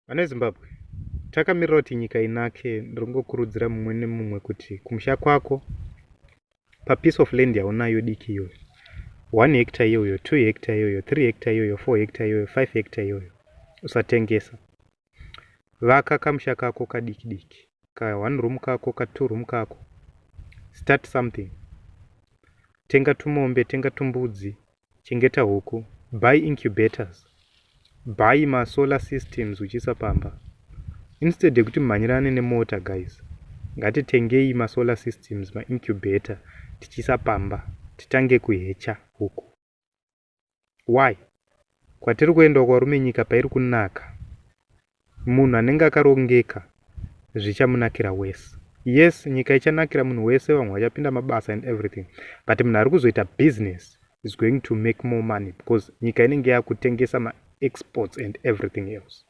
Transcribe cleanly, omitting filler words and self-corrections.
Vana veZimbabwe, takamirira kuti nyika inake. Ndiringokurudzira mumwe nemumwe kuti kumusha kwako papiece of land yaunayo diki iyoyo, 1 hectare iyoyo, 2 hectare iyoyo, 3 hectare iyoyo, 4 hectare iyoyo, 5 hectare iyoyo, usatengesa. Vaka kamusha kako kadiki diki, ka 1 room kako, ka 2 room kako. Start something. Tenga tumombe, tenga tumbudzi, chengeta huku, buy incubators, buy ma solar systems uchisa pamba. Instead yekuti manyirane nemota guys, ngatitengei ma solar systems, ma incubator, tichisa pamba, titange kuhecha huku. Why? Kwatiri kuenda kwarume nyika pairi kunaka. Munhu anenge akarongeka zvichamunakira wese. Yes, nyika ichanakira munhu wese, vamwe vachapinda mabasa and everything, but munhu ari kuzoita business is going to make more money because nyika inenge yakutengesa ma exports and everything else.